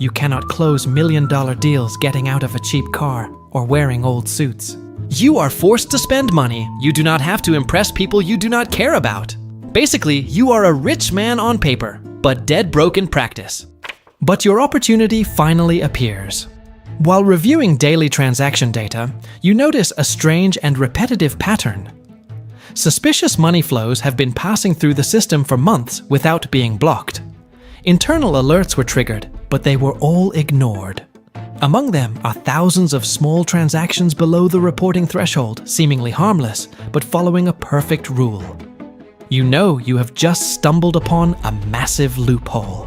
You cannot close million-dollar deals getting out of a cheap car or wearing old suits. You are forced to spend money you do not have to impress people you do not care about. Basically, you are a rich man on paper, but dead broke in practice. But your opportunity finally appears. While reviewing daily transaction data, you notice a strange and repetitive pattern. Suspicious money flows have been passing through the system for months without being blocked. Internal alerts were triggered, but they were all ignored. Among them are thousands of small transactions below the reporting threshold, seemingly harmless, but following a perfect rule. You know you have just stumbled upon a massive loophole.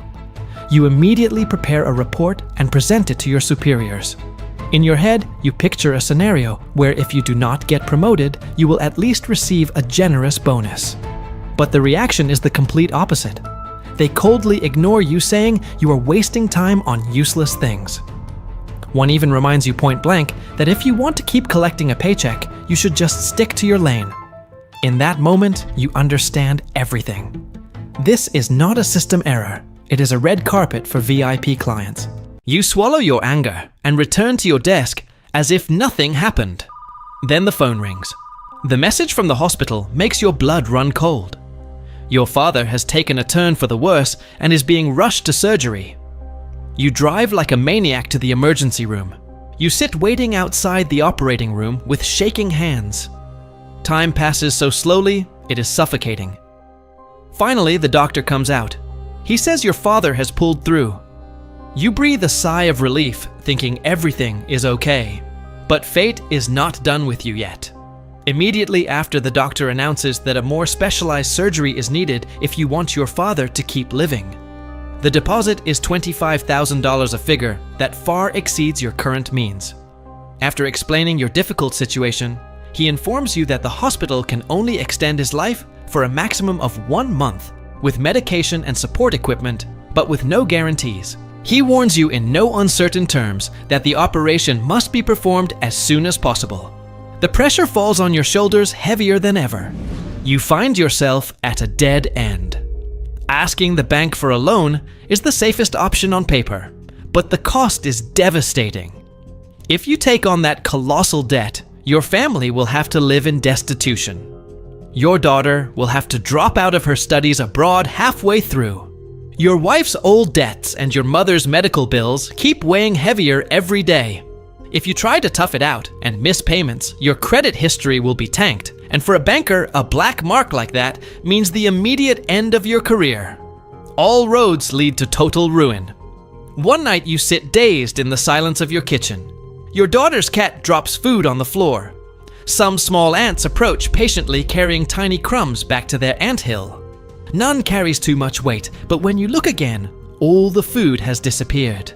You immediately prepare a report and present it to your superiors. In your head, you picture a scenario where if you do not get promoted, you will at least receive a generous bonus. But the reaction is the complete opposite. They coldly ignore you, saying you are wasting time on useless things. One even reminds you point blank that if you want to keep collecting a paycheck, you should just stick to your lane. In that moment, you understand everything. This is not a system error. It is a red carpet for VIP clients. You swallow your anger and return to your desk as if nothing happened. Then the phone rings. The message from the hospital makes your blood run cold. Your father has taken a turn for the worse and is being rushed to surgery. You drive like a maniac to the emergency room. You sit waiting outside the operating room with shaking hands. Time passes so slowly, it is suffocating. Finally, the doctor comes out. He says your father has pulled through. You breathe a sigh of relief, thinking everything is okay. But fate is not done with you yet. Immediately after, the doctor announces that a more specialized surgery is needed if you want your father to keep living. The deposit is $25,000, a figure that far exceeds your current means. After explaining your difficult situation, he informs you that the hospital can only extend his life for a maximum of 1 month, with medication and support equipment, but with no guarantees. He warns you in no uncertain terms that the operation must be performed as soon as possible. The pressure falls on your shoulders heavier than ever. You find yourself at a dead end. Asking the bank for a loan is the safest option on paper, but the cost is devastating. If you take on that colossal debt, your family will have to live in destitution. Your daughter will have to drop out of her studies abroad halfway through. Your wife's old debts and your mother's medical bills keep weighing heavier every day. If you try to tough it out and miss payments, your credit history will be tanked. And for a banker, a black mark like that means the immediate end of your career. All roads lead to total ruin. One night you sit dazed in the silence of your kitchen. Your daughter's cat drops food on the floor. Some small ants approach patiently carrying tiny crumbs back to their anthill. None carries too much weight, but when you look again, all the food has disappeared.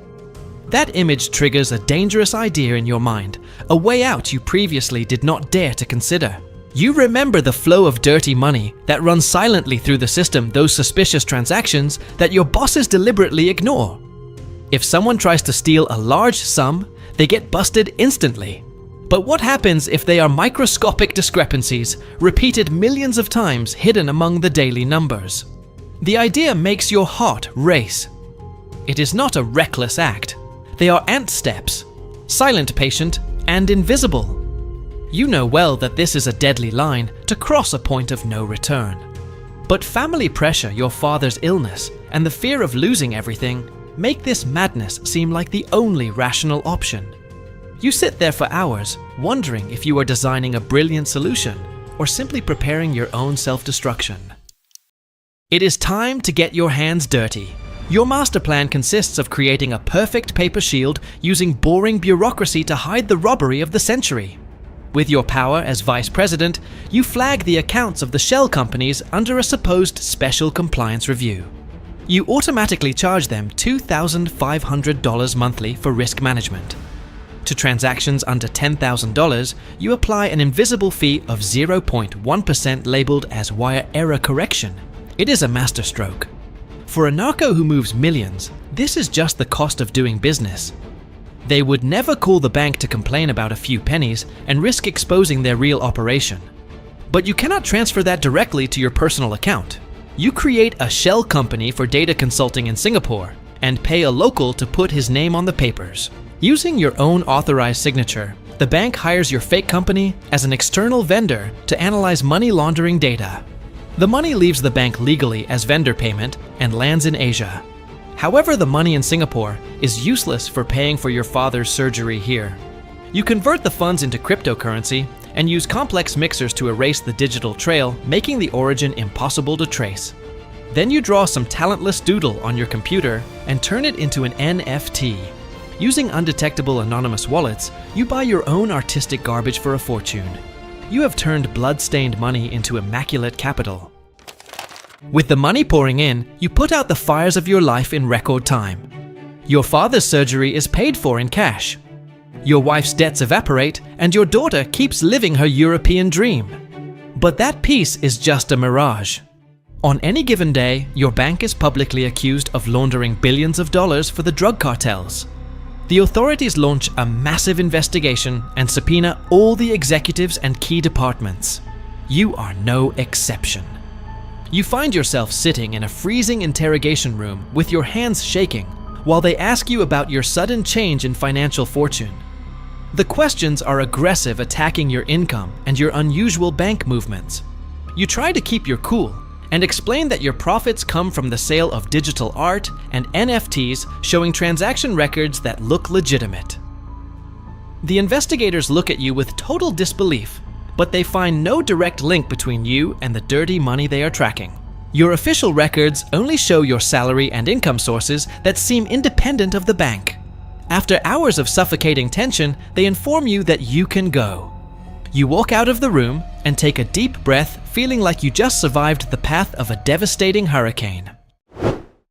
That image triggers a dangerous idea in your mind, a way out you previously did not dare to consider. You remember the flow of dirty money that runs silently through the system, those suspicious transactions that your bosses deliberately ignore. If someone tries to steal a large sum, they get busted instantly. But what happens if they are microscopic discrepancies, repeated millions of times, hidden among the daily numbers? The idea makes your heart race. It is not a reckless act. They are ant steps, silent, patient, and invisible. You know well that this is a deadly line to cross a point of no return. But family pressure, your father's illness, and the fear of losing everything make this madness seem like the only rational option. You sit there for hours, wondering if you are designing a brilliant solution or simply preparing your own self-destruction. It is time to get your hands dirty. Your master plan consists of creating a perfect paper shield using boring bureaucracy to hide the robbery of the century. With your power as vice president, you flag the accounts of the shell companies under a supposed special compliance review. You automatically charge them $2,500 monthly for risk management. To transactions under $10,000, you apply an invisible fee of 0.1% labeled as wire error correction. It is a masterstroke. For a narco who moves millions, this is just the cost of doing business. They would never call the bank to complain about a few pennies and risk exposing their real operation. But you cannot transfer that directly to your personal account. You create a shell company for data consulting in Singapore, and pay a local to put his name on the papers. Using your own authorized signature, the bank hires your fake company as an external vendor to analyze money laundering data. The money leaves the bank legally as vendor payment and lands in Asia. However, the money in Singapore is useless for paying for your father's surgery here. You convert the funds into cryptocurrency and use complex mixers to erase the digital trail, making the origin impossible to trace. Then you draw some talentless doodle on your computer and turn it into an NFT. Using undetectable anonymous wallets, you buy your own artistic garbage for a fortune. You have turned blood-stained money into immaculate capital. With the money pouring in, you put out the fires of your life in record time. Your father's surgery is paid for in cash. Your wife's debts evaporate, and your daughter keeps living her European dream. But that peace is just a mirage. On any given day, your bank is publicly accused of laundering billions of dollars for the drug cartels. The authorities launch a massive investigation and subpoena all the executives and key departments. You are no exception. You find yourself sitting in a freezing interrogation room with your hands shaking while they ask you about your sudden change in financial fortune. The questions are aggressive, attacking your income and your unusual bank movements. You try to keep your cool and explain that your profits come from the sale of digital art and NFTs showing transaction records that look legitimate. The investigators look at you with total disbelief, but they find no direct link between you and the dirty money they are tracking. Your official records only show your salary and income sources that seem independent of the bank. After hours of suffocating tension, they inform you that you can go. You walk out of the room and take a deep breath, feeling like you just survived the path of a devastating hurricane.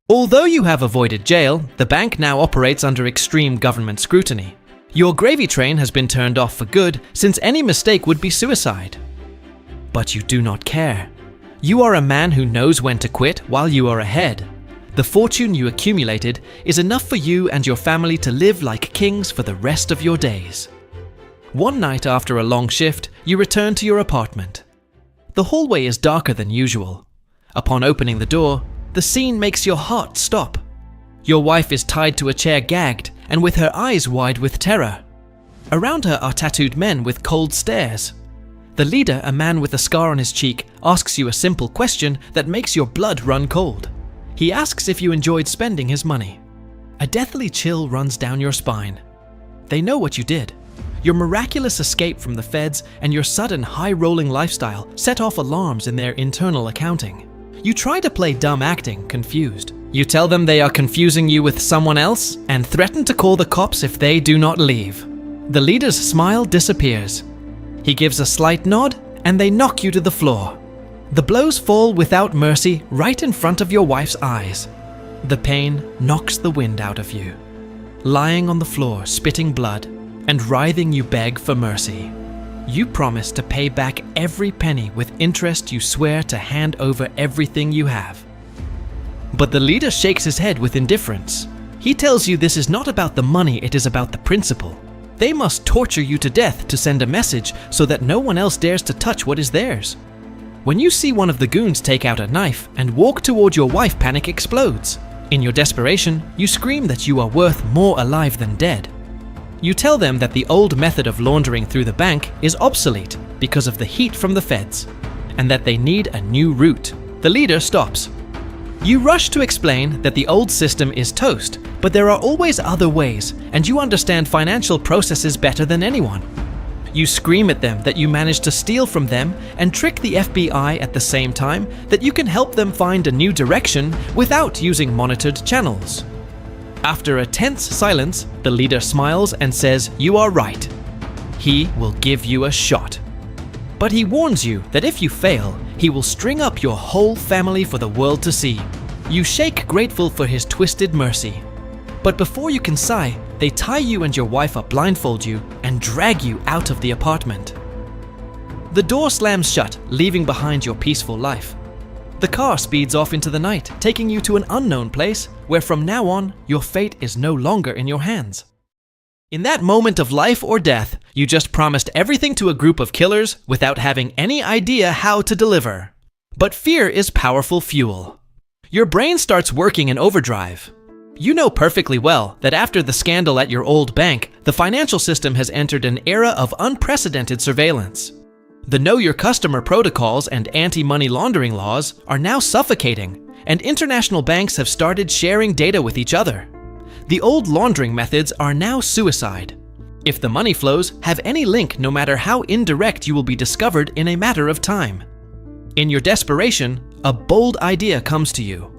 Although you have avoided jail, the bank now operates under extreme government scrutiny. Your gravy train has been turned off for good, since any mistake would be suicide. But you do not care. You are a man who knows when to quit while you are ahead. The fortune you accumulated is enough for you and your family to live like kings for the rest of your days. One night after a long shift, you return to your apartment. The hallway is darker than usual. Upon opening the door, the scene makes your heart stop. Your wife is tied to a chair, gagged and with her eyes wide with terror. Around her are tattooed men with cold stares. The leader, a man with a scar on his cheek, asks you a simple question that makes your blood run cold. He asks if you enjoyed spending his money. A deathly chill runs down your spine. They know what you did. Your miraculous escape from the feds and your sudden high-rolling lifestyle set off alarms in their internal accounting. You try to play dumb acting, confused. You tell them they are confusing you with someone else and threaten to call the cops if they do not leave. The leader's smile disappears. He gives a slight nod and they knock you to the floor. The blows fall without mercy right in front of your wife's eyes. The pain knocks the wind out of you. Lying on the floor, spitting blood, and writhing, you beg for mercy. You promise to pay back every penny. With interest, you swear to hand over everything you have. But the leader shakes his head with indifference. He tells you this is not about the money, it is about the principle. They must torture you to death to send a message so that no one else dares to touch what is theirs. When you see one of the goons take out a knife and walk toward your wife, panic explodes. In your desperation, you scream that you are worth more alive than dead. You tell them that the old method of laundering through the bank is obsolete because of the heat from the feds, and that they need a new route. The leader stops. You rush to explain that the old system is toast, but there are always other ways, and you understand financial processes better than anyone. You scream at them that you managed to steal from them and trick the FBI at the same time, that you can help them find a new direction without using monitored channels. After a tense silence, the leader smiles and says you are right. He will give you a shot. But he warns you that if you fail, he will string up your whole family for the world to see. You shake, grateful for his twisted mercy. But before you can sigh, they tie you and your wife up, blindfold you, and drag you out of the apartment. The door slams shut, leaving behind your peaceful life. The car speeds off into the night, taking you to an unknown place where from now on, your fate is no longer in your hands. In that moment of life or death, you just promised everything to a group of killers without having any idea how to deliver. But fear is powerful fuel. Your brain starts working in overdrive. You know perfectly well that after the scandal at your old bank, the financial system has entered an era of unprecedented surveillance. The Know Your Customer protocols and anti-money laundering laws are now suffocating, and international banks have started sharing data with each other. The old laundering methods are now suicide. If the money flows have any link, no matter how indirect, you will be discovered in a matter of time. In your desperation, a bold idea comes to you.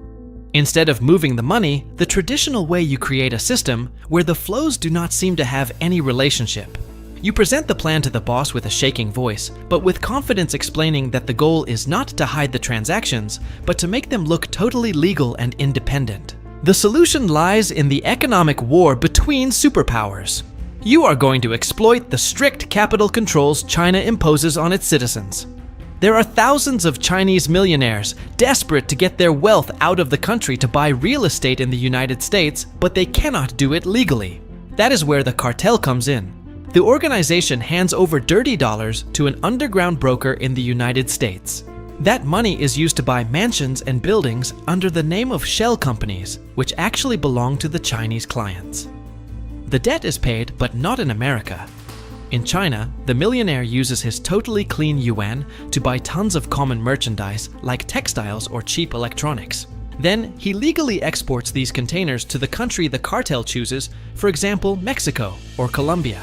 Instead of moving the money, the traditional way, you create a system where the flows do not seem to have any relationship. You present the plan to the boss with a shaking voice, but with confidence, explaining that the goal is not to hide the transactions, but to make them look totally legal and independent. The solution lies in the economic war between superpowers. You are going to exploit the strict capital controls China imposes on its citizens. There are thousands of Chinese millionaires desperate to get their wealth out of the country to buy real estate in the United States, but they cannot do it legally. That is where the cartel comes in. The organization hands over dirty dollars to an underground broker in the United States. That money is used to buy mansions and buildings under the name of shell companies, which actually belong to the Chinese clients. The debt is paid, but not in America. In China, the millionaire uses his totally clean yuan to buy tons of common merchandise like textiles or cheap electronics. Then he legally exports these containers to the country the cartel chooses, for example, Mexico or Colombia.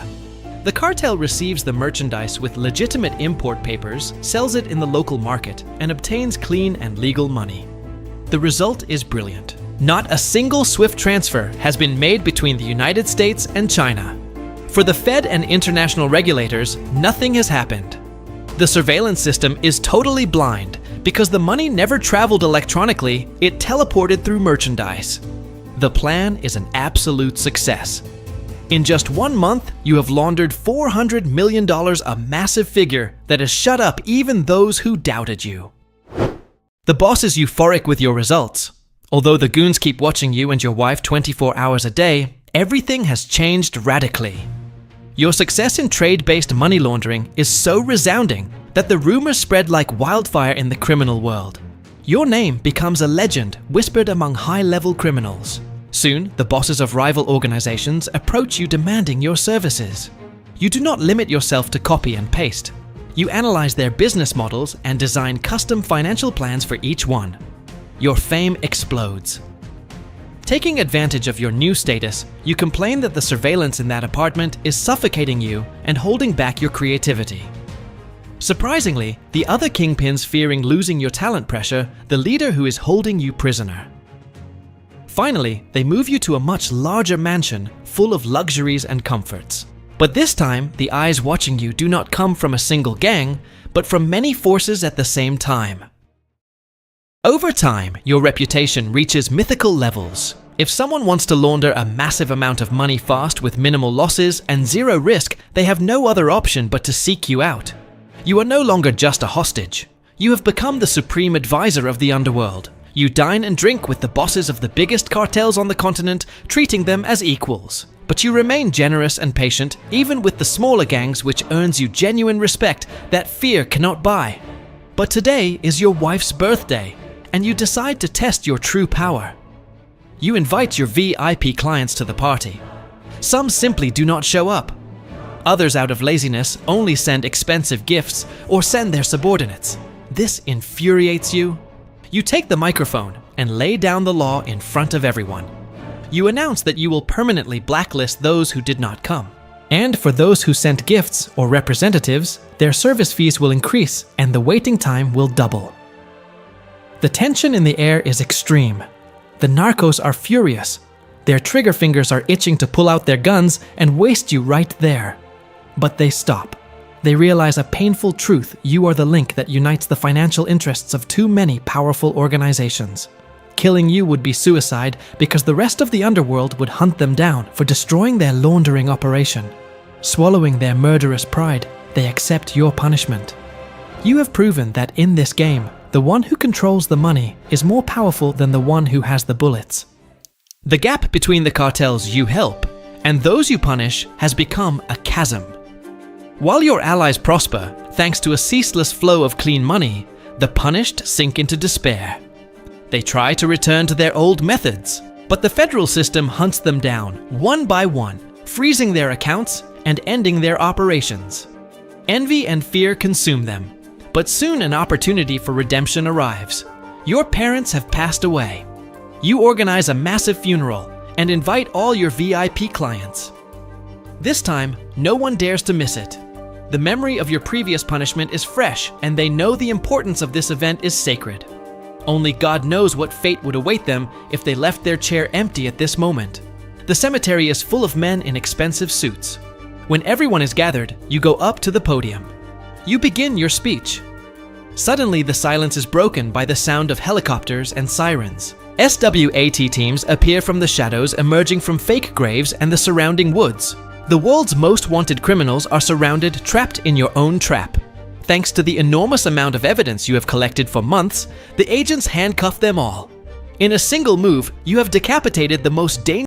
The cartel receives the merchandise with legitimate import papers, sells it in the local market, and obtains clean and legal money. The result is brilliant. Not a single SWIFT transfer has been made between the United States and China. For the Fed and international regulators, nothing has happened. The surveillance system is totally blind because the money never traveled electronically, it teleported through merchandise. The plan is an absolute success. In just 1 month, you have laundered $400 million, a massive figure that has shut up even those who doubted you. The boss is euphoric with your results. Although the goons keep watching you and your wife 24 hours a day, everything has changed radically. Your success in trade-based money laundering is so resounding that the rumors spread like wildfire in the criminal world. Your name becomes a legend whispered among high-level criminals. Soon, the bosses of rival organizations approach you demanding your services. You do not limit yourself to copy and paste. You analyze their business models and design custom financial plans for each one. Your fame explodes. Taking advantage of your new status, you complain that the surveillance in that apartment is suffocating you and holding back your creativity. Surprisingly, the other kingpins fearing losing your talent pressure the leader who is holding you prisoner. Finally, they move you to a much larger mansion full of luxuries and comforts. But this time, the eyes watching you do not come from a single gang, but from many forces at the same time. Over time, your reputation reaches mythical levels. If someone wants to launder a massive amount of money fast with minimal losses and zero risk, they have no other option but to seek you out. You are no longer just a hostage. You have become the supreme advisor of the underworld. You dine and drink with the bosses of the biggest cartels on the continent, treating them as equals. But you remain generous and patient, even with the smaller gangs, which earns you genuine respect that fear cannot buy. But today is your wife's birthday, and you decide to test your true power. You invite your VIP clients to the party. Some simply do not show up. Others, out of laziness, only send expensive gifts or send their subordinates. This infuriates you. You take the microphone and lay down the law in front of everyone. You announce that you will permanently blacklist those who did not come. And for those who sent gifts or representatives, their service fees will increase and the waiting time will double. The tension in the air is extreme. The narcos are furious. Their trigger fingers are itching to pull out their guns and waste you right there. But they stop. They realize a painful truth: you are the link that unites the financial interests of too many powerful organizations. Killing you would be suicide because the rest of the underworld would hunt them down for destroying their laundering operation. Swallowing their murderous pride, they accept your punishment. You have proven that in this game, the one who controls the money is more powerful than the one who has the bullets. The gap between the cartels you help and those you punish has become a chasm. While your allies prosper, thanks to a ceaseless flow of clean money, the punished sink into despair. They try to return to their old methods. But the federal system hunts them down, one by one, freezing their accounts and ending their operations. Envy and fear consume them, but soon an opportunity for redemption arrives. Your parents have passed away. You organize a massive funeral and invite all your VIP clients. This time, no one dares to miss it. The memory of your previous punishment is fresh, and they know the importance of this event is sacred. Only God knows what fate would await them if they left their chair empty at this moment. The cemetery is full of men in expensive suits. When everyone is gathered, you go up to the podium. You begin your speech. Suddenly, the silence is broken by the sound of helicopters and sirens. SWAT teams appear from the shadows emerging from fake graves and the surrounding woods. The world's most wanted criminals are surrounded, trapped in your own trap. Thanks to the enormous amount of evidence you have collected for months, the agents handcuff them all. In a single move, you have decapitated the most dangerous